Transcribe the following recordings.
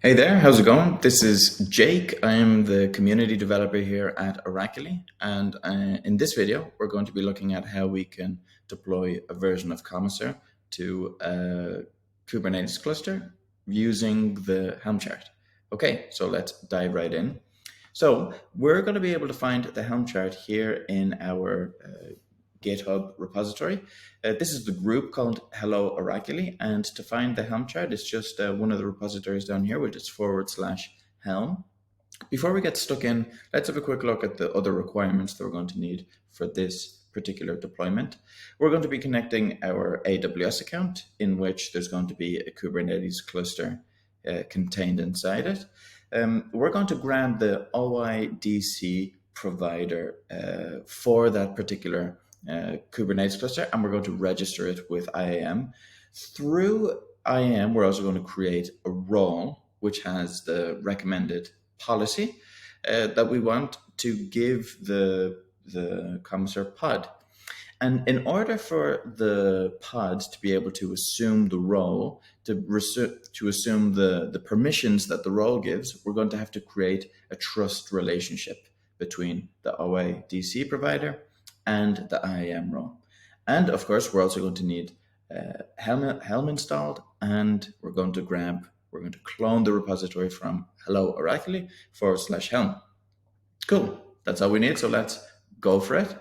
Hey there, how's it going? This is Jake. I'm the community developer here at Oracle, and in this video, we're going to be looking at how we can deploy a version of Komiser to a Kubernetes cluster using the Helm chart. Okay, so let's dive right in. So we're going to be able to find the Helm chart here in our GitHub repository. This is the group called Hello Oracle, and to find the Helm chart, it's just one of the repositories down here, which is /Helm. Before we get stuck in, let's have a quick look at the other requirements that we're going to need for this particular deployment. We're going to be connecting our AWS account, in which there's going to be a Kubernetes cluster contained inside it. We're going to grab the OIDC provider for that particular Kubernetes cluster, and we're going to register it with IAM. Through IAM, we're also going to create a role which has the recommended policy that we want to give the Komiser pod. And in order for the pod to be able to assume the role, to assume the permissions that the role gives, we're going to have to create a trust relationship between the OIDC provider and the IAM role. And of course, we're also going to need Helm installed, and we're going to clone the repository from Hello Oracle /Helm. Cool, that's all we need, so let's go for it.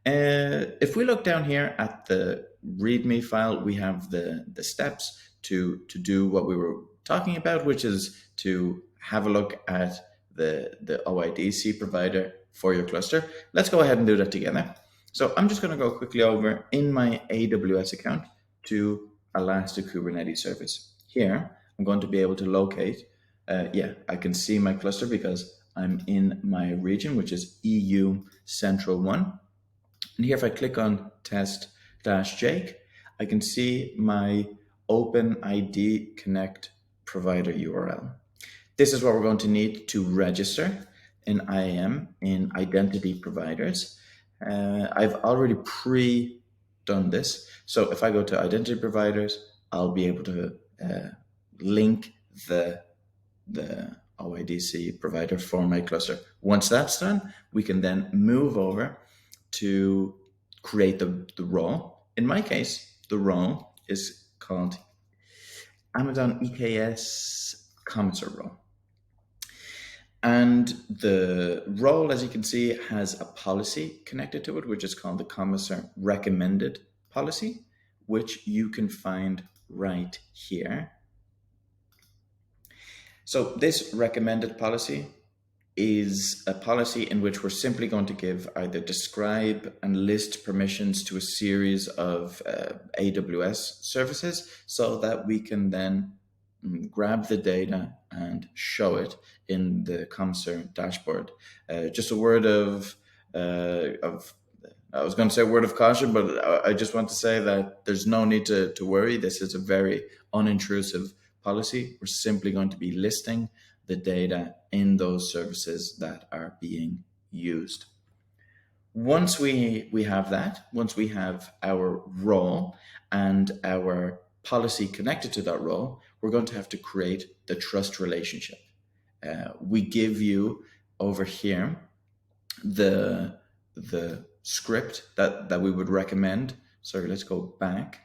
If we look down here at the README file, we have the steps to do what we were talking about, which is to have a look at the OIDC provider for your cluster. Let's go ahead and do that together. So I'm just going to go quickly over in my AWS account to Elastic Kubernetes service. Here, I'm going to be able to locate, I can see my cluster because I'm in my region, which is EU Central 1. And here, if I click on test-jake, I can see my OpenID Connect provider URL. This is what we're going to need to register in IAM in identity providers. I've already pre-done this. So if I go to identity providers, I'll be able to link the OIDC provider for my cluster. Once that's done, we can then move over to create the role. In my case, the role is called Amazon EKS Komiser role. And the role, as you can see, has a policy connected to it, which is called the Komiser recommended policy, which you can find right here. So this recommended policy is a policy in which we're simply going to give either describe and list permissions to a series of AWS services so that we can then grab the data and show it in the Komiser dashboard. Just a word of I was going to say a word of caution, but I just want to say that there's no need to worry. This is a very unintrusive policy. We're simply going to be listing the data in those services that are being used. Once we have that, once we have our role and our policy connected to that role, we're going to have to create the trust relationship. We give you over here the script that we would recommend. Sorry, let's go back.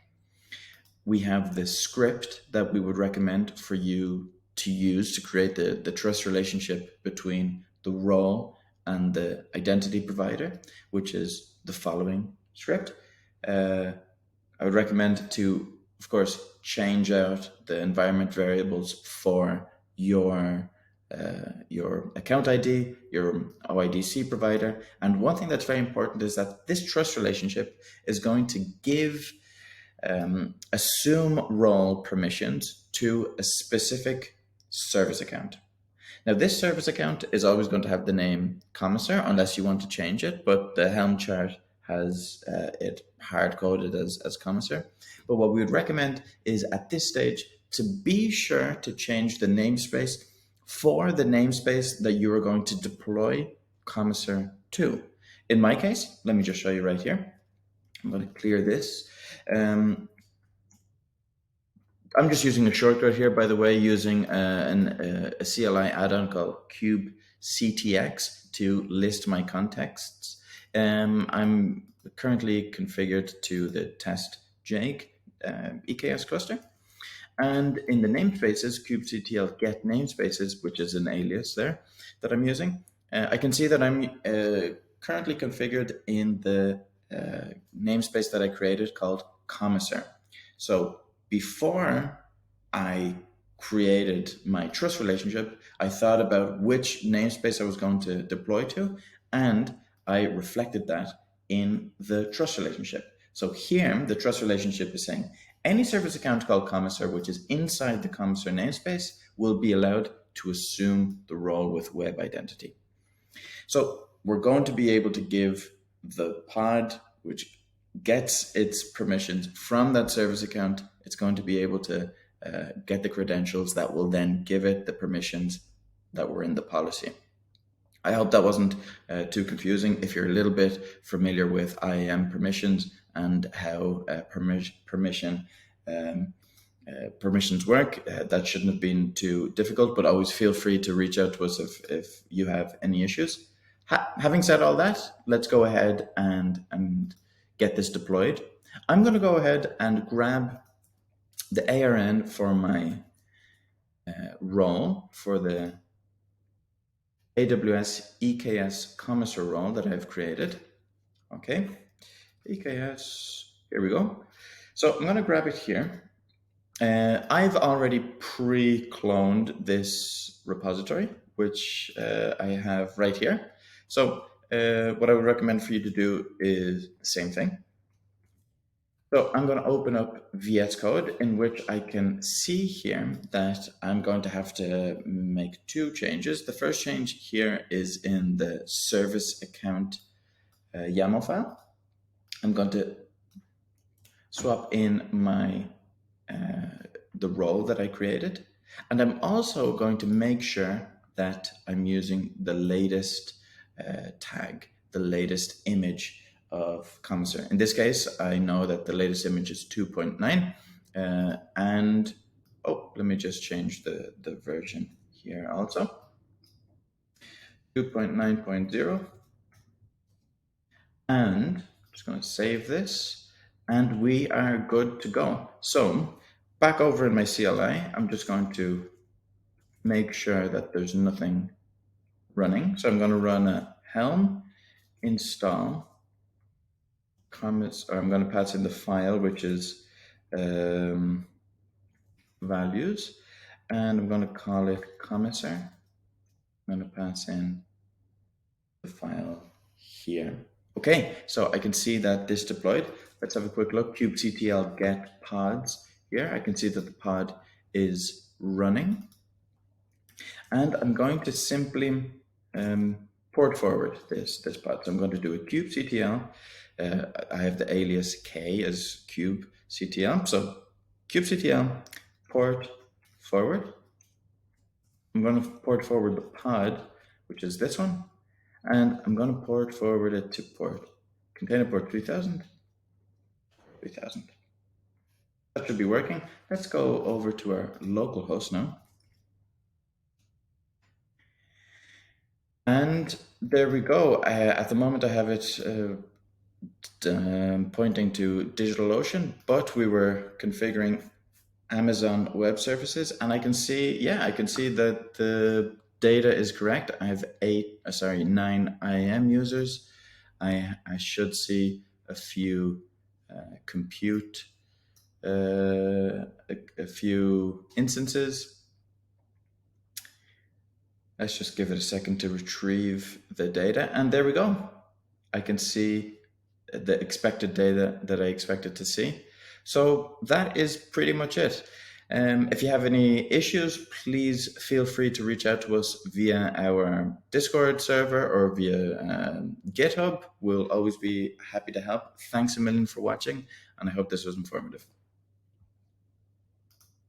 We have the script that we would recommend for you to use to create the trust relationship between the role and the identity provider, which is the following script. I would recommend to, of course, change out the environment variables for your account ID, your OIDC provider. And one thing that's very important is that this trust relationship is going to give assume role permissions to a specific service account. Now, this service account is always going to have the name Komiser unless you want to change it, but the Helm chart has it hard-coded as Komiser. But what we would recommend is at this stage to be sure to change the namespace for the namespace that you are going to deploy Komiser to. In my case, let me just show you right here. I'm going to clear this. I'm just using a shortcut here, by the way, using a CLI add-on called kubectx to list my contexts. I'm currently configured to the test Jake EKS cluster. And in the namespaces, kubectl get namespaces, which is an alias there that I'm using, I can see that I'm currently configured in the namespace that I created called Komiser. So before I created my trust relationship, I thought about which namespace I was going to deploy to, and I reflected that in the trust relationship. So here, the trust relationship is saying any service account called Komiser, which is inside the Komiser namespace, will be allowed to assume the role with web identity. So we're going to be able to give the pod, which gets its permissions from that service account, it's going to be able to get the credentials that will then give it the permissions that were in the policy. I hope that wasn't too confusing. If you're a little bit familiar with IAM permissions and how permissions work, that shouldn't have been too difficult, but always feel free to reach out to us if you have any issues. Having said all that, let's go ahead and get this deployed. I'm going to go ahead and grab the ARN for my role for the AWS EKS Komiser role that I've created. Okay, EKS, here we go. So I'm going to grab it here. I've already pre-cloned this repository, which I have right here. So what I would recommend for you to do is the same thing. So I'm going to open up VS Code, in which I can see here that I'm going to have to make two changes. The first change here is in the service account YAML file. I'm going to swap in my the role that I created, and I'm also going to make sure that I'm using the latest tag, the latest image of Komiser. In this case, I know that the latest image is 2.9, and let me just change the version here also. 2.9.0, and I'm just going to save this, and we are good to go. So back over in my CLI, I'm just going to make sure that there's nothing running. So I'm going to run a helm install Komiser, or I'm going to pass in the file, which is values, and I'm going to call it Komiser. I'm going to pass in the file here. Okay, so I can see that this deployed. Let's have a quick look. kubectl get pods. Here I can see that the pod is running, and I'm going to simply port forward this pod. So I'm going to do a kubectl. I have the alias k as kubectl. So kubectl port forward. I'm going to port forward the pod, which is this one, and I'm going to port forward it to container port 3000. That should be working. Let's go over to our local host now. And there we go. At the moment I have it pointing to DigitalOcean, but we were configuring Amazon Web Services, and I can see that the data is correct. I have 9 IAM users. I should see a few compute, a few instances. Let's just give it a second to retrieve the data, and there we go. I can see the expected data that I expected to see. So that is pretty much it. If you have any issues, please feel free to reach out to us via our Discord server or via GitHub. We'll always be happy to help. Thanks a million for watching, and I hope this was informative.